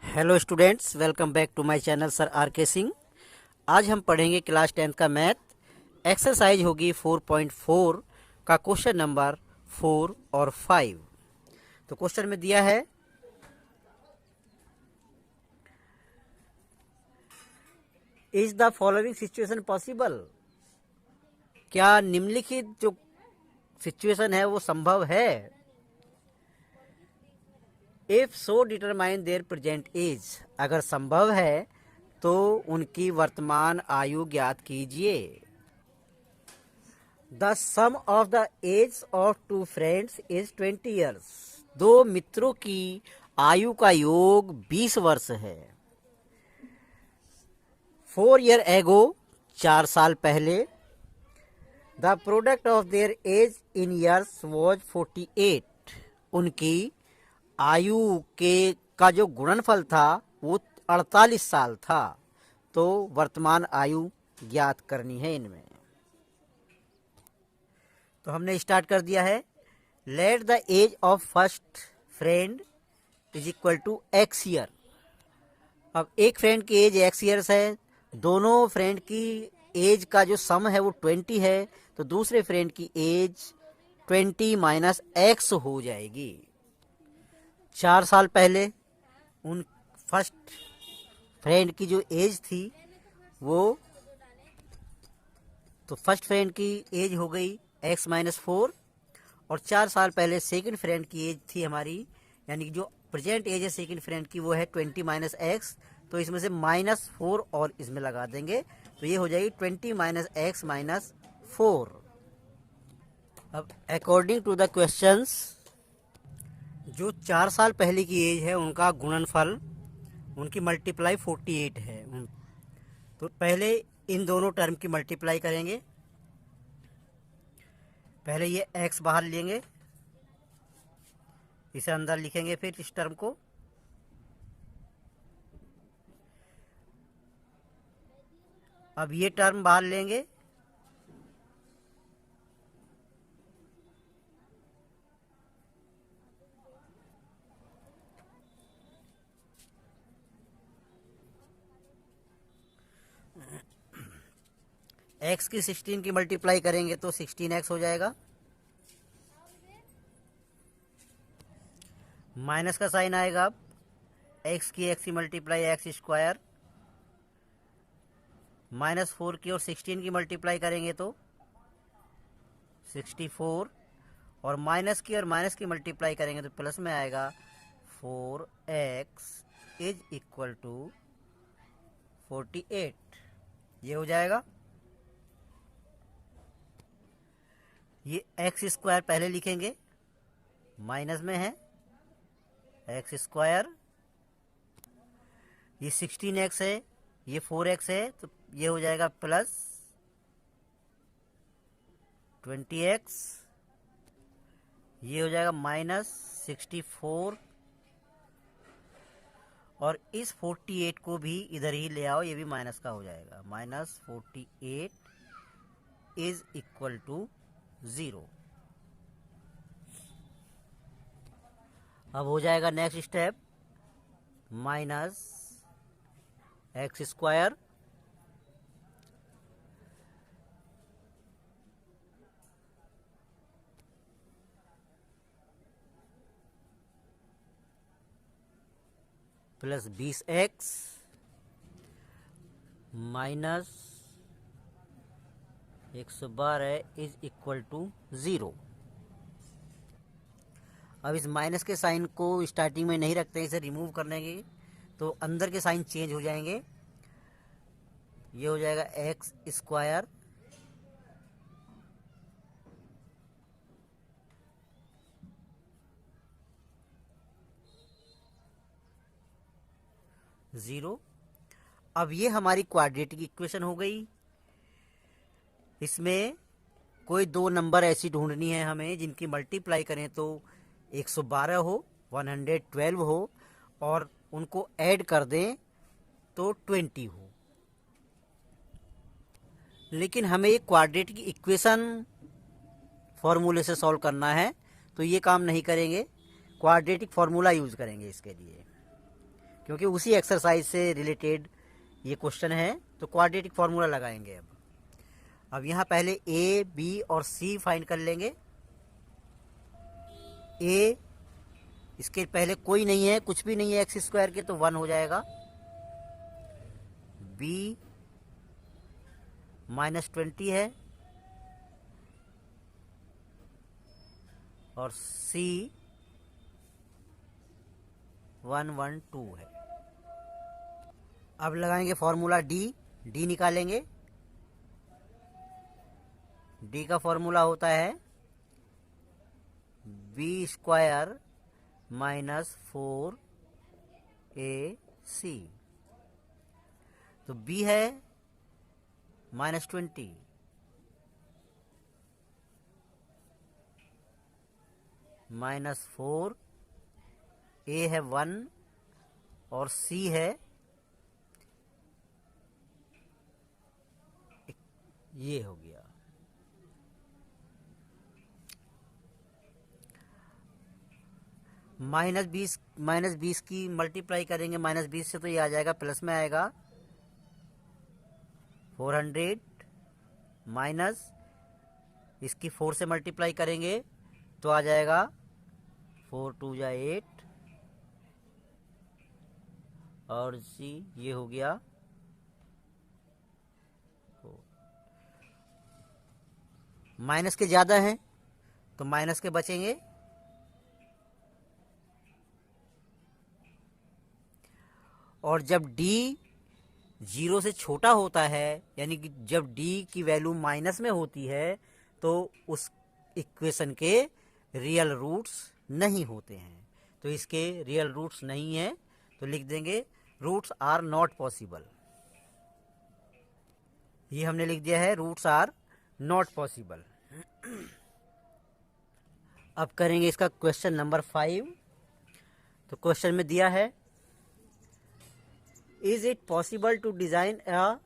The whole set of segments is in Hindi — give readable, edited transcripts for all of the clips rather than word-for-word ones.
Hello students, welcome back to my channel sir R K Singh. आज हम पढ़ेंगे क्लास 10th का मैथ। एक्सरसाइज होगी 4.4 का क्वेश्चन नंबर 4 और 5। तो क्वेश्चन में दिया है is the following situation possible. क्या निम्नलिखित जो सिचुएशन है वो संभव है। If so determine their present age, अगर संभव है तो उनकी वर्तमान आयु ज्ञात कीजिए। The sum of the age of two friends is 20 years. दो मित्रों की आयु का योग 20 वर्ष है। 4 ईयर एगो, 4 साल पहले, the product of their age in years was 48। उनकी आयु के का जो गुणनफल था वो 48 साल था। तो वर्तमान आयु ज्ञात करनी है इनमें। तो हमने स्टार्ट कर दिया है। Let the age of first friend is equal to x year. अब एक फ्रेंड की एज एक्स ईयर्स है, दोनों फ्रेंड की एज का जो सम है वो 20 है, तो दूसरे फ्रेंड की एज 20 माइनस एक्स हो जाएगी। 4 साल पहले उन फर्स्ट फ्रेंड की जो एज थी वो, तो फर्स्ट फ्रेंड की एज हो गई x माइनस 4, और 4 साल पहले सेकंड फ्रेंड की एज थी हमारी, यानी कि जो प्रेजेंट एज है सेकंड फ्रेंड की वो है 20 माइनस एक्स। तो इसमें से माइनस 4 और इसमें लगा देंगे, तो ये हो जाएगी 20 माइनस एक्स माइनस 4। अब अकॉर्डिंग टू द क्वेश्चंस, जो 4 साल पहले की एज है उनका गुणनफल, उनकी मल्टीप्लाई 48 है। तो पहले इन दोनों टर्म की मल्टीप्लाई करेंगे। पहले ये x बाहर लेंगे, इसे अंदर लिखेंगे, फिर इस टर्म को। अब ये टर्म बाहर लेंगे, x की 16 की मल्टीप्लाई करेंगे तो 16x हो जाएगा। माइनस का साइन आएगा। अब x की मल्टीप्लाई एक्स स्क्वायर, माइनस 4 की और 16 की मल्टीप्लाई करेंगे तो 64, और माइनस की मल्टीप्लाई करेंगे तो प्लस में आएगा 4x इज इक्वल टू 48। ये हो जाएगा। ये एक्स स्क्वायर पहले लिखेंगे, माइनस में है एक्स स्क्वायर, ये 16x है, ये 4x है, तो ये हो जाएगा प्लस 20x, ये हो जाएगा माइनस 64, और इस 48 को भी इधर ही ले आओ, ये भी माइनस का हो जाएगा। Minus 48 is equal to 0। अब हो जाएगा next step, minus x square plus 20x minus 112 is equal to 0। अब इस माइनस के साइन को स्टार्टिंग में नहीं रखते हैं, इसे रिमूव करने के तो अंदर के साइन चेंज हो जाएंगे। ये हो जाएगा एक्स स्क्वायर जीरो। अब ये हमारी क्वाड्रेटिक इक्वेशन हो गई। इसमें कोई दो नंबर ऐसी ढूंढनी है हमें जिनकी मल्टीप्लाई करें तो 112 हो, 112 हो, और उनको ऐड कर दें तो 20 हो। लेकिन हमें ये क्वाड्रेटिक इक्वेशन फॉर्मूले से सॉल्व करना है, तो ये काम नहीं करेंगे, क्वाड्रेटिक फॉर्मूला यूज करेंगे इसके लिए। क्योंकि उसी एक्सरसाइज से रिलेटेड ये क्वेश्चन है, तो क्वाड्रेटिक फार्मूला लगाएंगे। अब यहाँ पहले ए, बी और सी फाइंड कर लेंगे। ए, इसके पहले कोई नहीं है, कुछ भी नहीं है एक्स स्क्वायर के, तो 1 हो जाएगा। बी -20 है और सी 112 है। अब लगाएंगे फॉर्मूला डी। डी निकालेंगे। डी का फॉर्मूला होता है बी स्क्वायर -4ac। तो बी है -20, -4, ए है 1 और सी है, ये हो गया। -20 की मल्टीप्लाई करेंगे -20 से, तो ये आ जाएगा प्लस में आएगा 400 माइनस इसकी 4 से मल्टीप्लाई करेंगे तो आ जाएगा 4 2 जा 8 और सी ये हो गया 4। माइनस के ज़्यादा हैं तो माइनस के बचेंगे। और जब d 0 से छोटा होता है, यानी कि जब d की वैल्यू माइनस में होती है, तो उस इक्वेशन के रियल रूट्स नहीं होते हैं। तो इसके रियल रूट्स नहीं है, तो लिख देंगे रूट्स आर नॉट पॉसिबल। ये हमने लिख दिया है रूट्स आर नॉट पॉसिबल। अब करेंगे इसका क्वेश्चन नंबर 5। तो क्वेश्चन में दिया है, is it possible to design a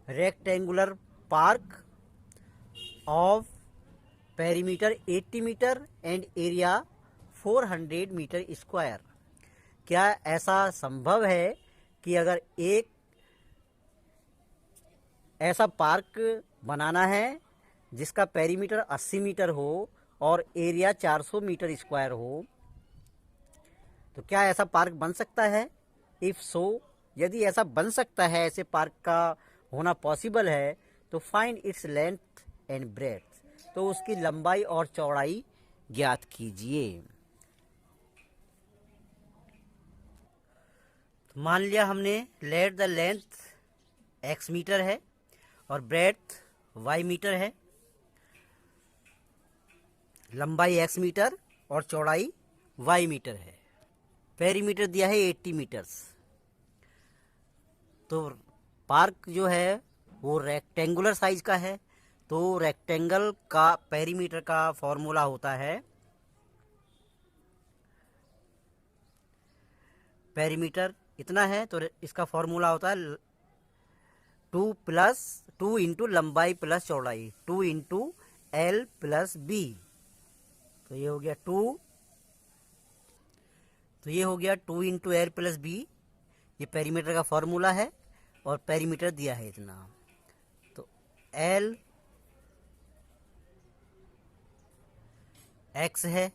rectangular park of perimeter 80 metre and area 400 metre square. क्या ऐसा संभव है कि अगर एक ऐसा पार्क बनाना है जिसका पेरीमीटर 80 मीटर हो और एरिया 400 मीटर स्क्वायर हो, तो क्या ऐसा पार्क बन सकता है? इफ सो, यदि ऐसा बन सकता है, ऐसे पार्क का होना पॉसिबल है, तो find its length and breadth, तो उसकी लंबाई और चौड़ाई ज्ञात कीजिए। तो मान लिया हमने, let the length x metre है और ब्रेड्थ y मीटर है, लंबाई x मीटर और चौड़ाई y मीटर है। पेरीमीटर दिया है 80 मीटर्स। तो पार्क जो है वो रेक्टेंगुलर साइज का है, तो रेक्टेंगल का पेरीमीटर का फॉर्मूला होता है, पेरीमीटर इतना है तो इसका फॉर्मूला होता है 2 इंटू लंबाई प्लस चौड़ाई, 2 इंटू एल प्लस बी। तो ये हो गया 2, तो ये हो गया 2 इंटू एल प्लस बी। ये पेरीमीटर का फॉर्मूला है और पेरीमीटर दिया है इतना। तो एल एक्स है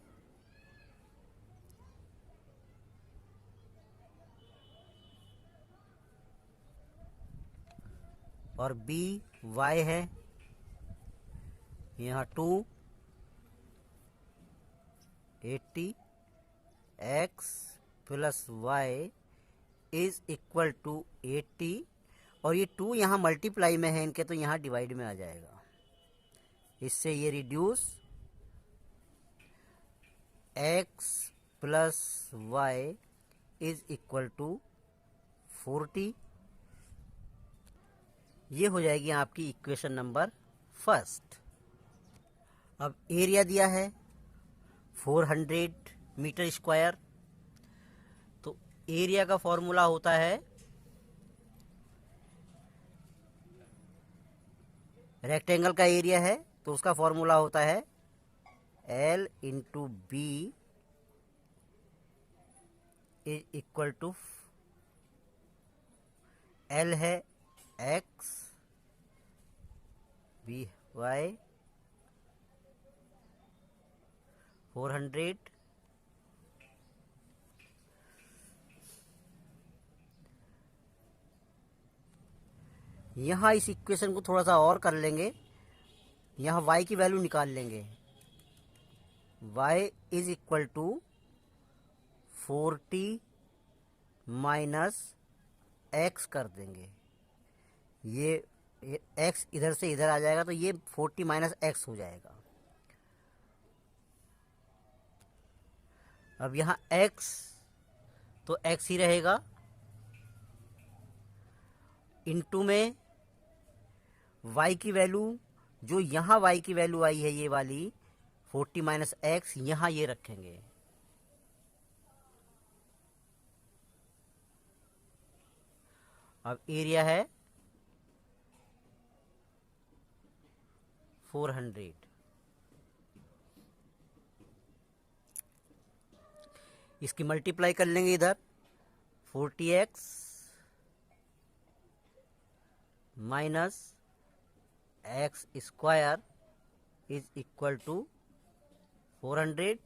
और बी वाई है। यहाँ 280 x plus y is equal to 80, और ये 2 यहाँ मल्टीप्लाई में है इनके, तो यहाँ डिवाइड में आ जाएगा। इससे ये reduce x plus y is equal to 40। ये हो जाएगी आपकी इक्वेशन नंबर 1। अब एरिया दिया है 400 मीटर स्क्वायर, तो एरिया का फॉर्मूला होता है रेक्टेंगल का एरिया है तो उसका फॉर्मूला होता है L into b is equal to, L है x, B y 400, यहाँ इस इक्वेशन को थोड़ा सा और कर लेंगे, यहाँ y की वैल्यू निकाल लेंगे। y is equal to 40 minus x कर देंगे। ये x इधर से इधर आ जाएगा तो ये 40 माइनस x हो जाएगा। अब यहाँ x तो x ही रहेगा, इनटू में y की वैल्यू, जो यहाँ y की वैल्यू आई है ये वाली 40 माइनस एक्स, यहाँ ये रखेंगे। अब एरिया है 400। इसकी मल्टीप्लाई कर लेंगे इधर, 40x minus x square is equal to 400।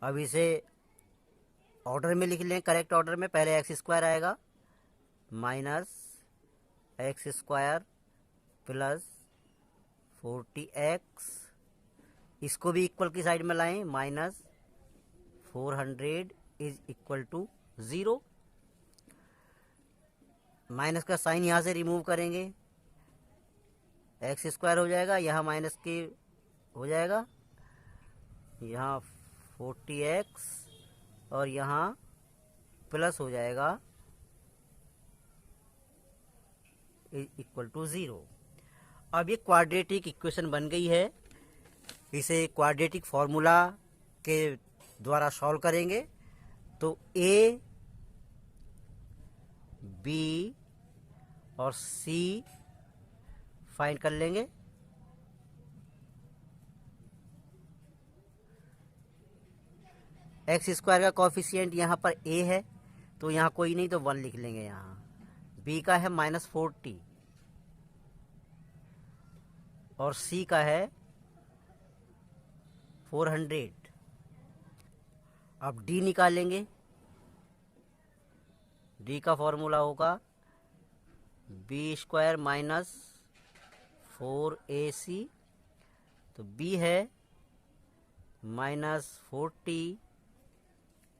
अब इसे ऑर्डर में लिख लें, करेक्ट ऑर्डर में। पहले एक्स स्क्वायर आएगा minus x square plus 40x, इसको भी इक्वल की साइड में लाएं, minus 400 is equal to 0। Minus का साइन यहाँ से रिमूव करेंगे, एक्स स्क्वायर हो जाएगा, यहाँ माइनस के हो जाएगा, यहाँ 40x और यहाँ प्लस हो जाएगा इक्वल टू 0। अब ये क्वाड्रेटिक इक्वेशन बन गई है। इसे क्वाड्रेटिक फॉर्मूला के द्वारा सॉल्व करेंगे तो a, b और c फाइंड कर लेंगे। एक्स स्क्वायर का कॉफिशिएंट यहाँ पर a है तो यहाँ कोई नहीं तो 1 लिख लेंगे। यहाँ b का है -40 और c का है 400। अब d निकालेंगे। d का फॉर्मूला होगा b स्क्वायर माइनस 4ac, तो b है -40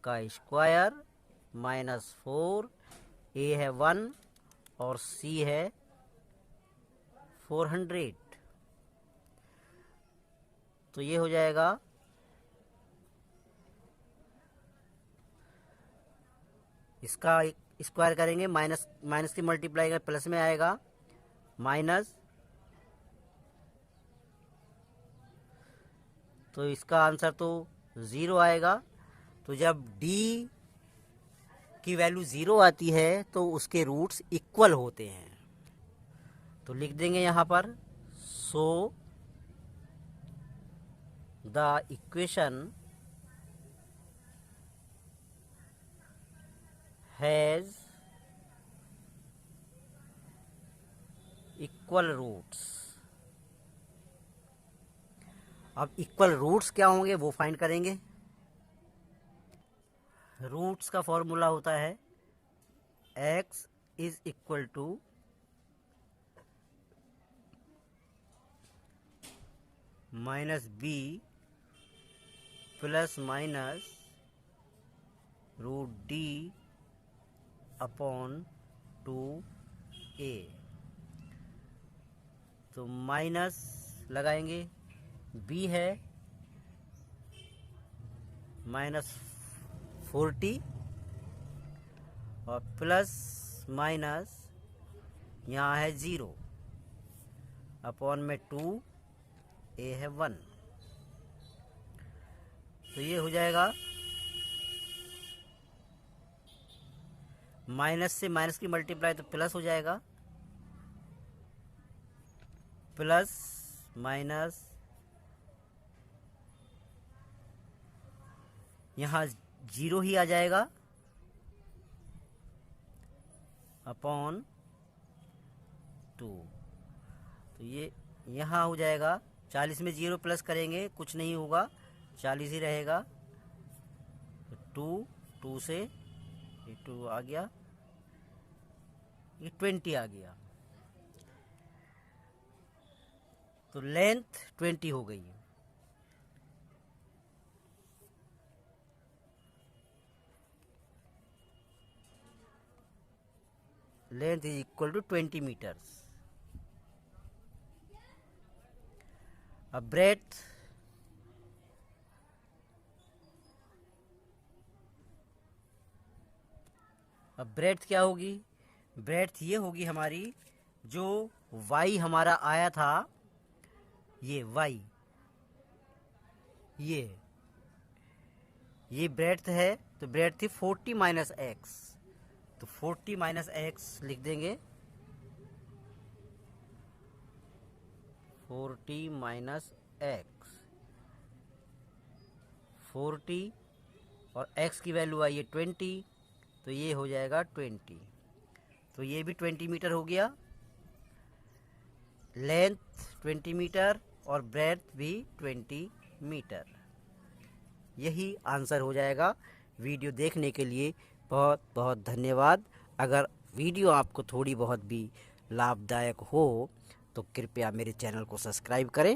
का स्क्वायर -4, a है 1 और c है 400। तो ये हो जाएगा इसका स्क्वायर करेंगे, माइनस की मल्टीप्लाई का प्लस में आएगा, माइनस, तो इसका आंसर तो 0 आएगा। तो जब d की वैल्यू 0 आती है तो उसके रूट्स इक्वल होते हैं। तो लिख देंगे यहाँ पर, so the equation has equal roots. अब इक्वल रूट्स क्या होंगे वो फाइंड करेंगे। रूट्स का फॉर्मूला होता है x is equal to -b plus minus √d upon 2a। तो माइनस लगाएंगे, b है -40 और प्लस माइनस यहाँ है 0 अपॉन में 2, a है 1। तो ये हो जाएगा, माइनस से माइनस की मल्टीप्लाई तो प्लस हो जाएगा, प्लस माइनस यहाँ 0 ही आ जाएगा अपॉन 2। तो ये यहाँ हो जाएगा 40 में 0 प्लस करेंगे कुछ नहीं होगा, 40 ही रहेगा। तो 2 से ये 2 आ गया, ये 20 आ गया। तो लेंथ 20 हो गई। Length is equal to 20 metres. अब ब्रेड्थ क्या होगी? ब्रेड्थ ये होगी हमारी, जो y हमारा आया था, ये y, ये ब्रेड्थ है। तो ब्रेड्थ थी 40 माइनस एक्स, तो 40 माइनस एक्स लिख देंगे। 40 माइनस एक्स, 40 और x की वैल्यू आई है 20, तो ये हो जाएगा 20। तो ये भी 20 मीटर हो गया। लेंथ 20 मीटर और ब्रेड्थ भी 20 मीटर। यही आंसर हो जाएगा। वीडियो देखने के लिए बहुत बहुत धन्यवाद। अगर वीडियो आपको थोड़ी बहुत भी लाभदायक हो तो कृपया मेरे चैनल को सब्सक्राइब करें।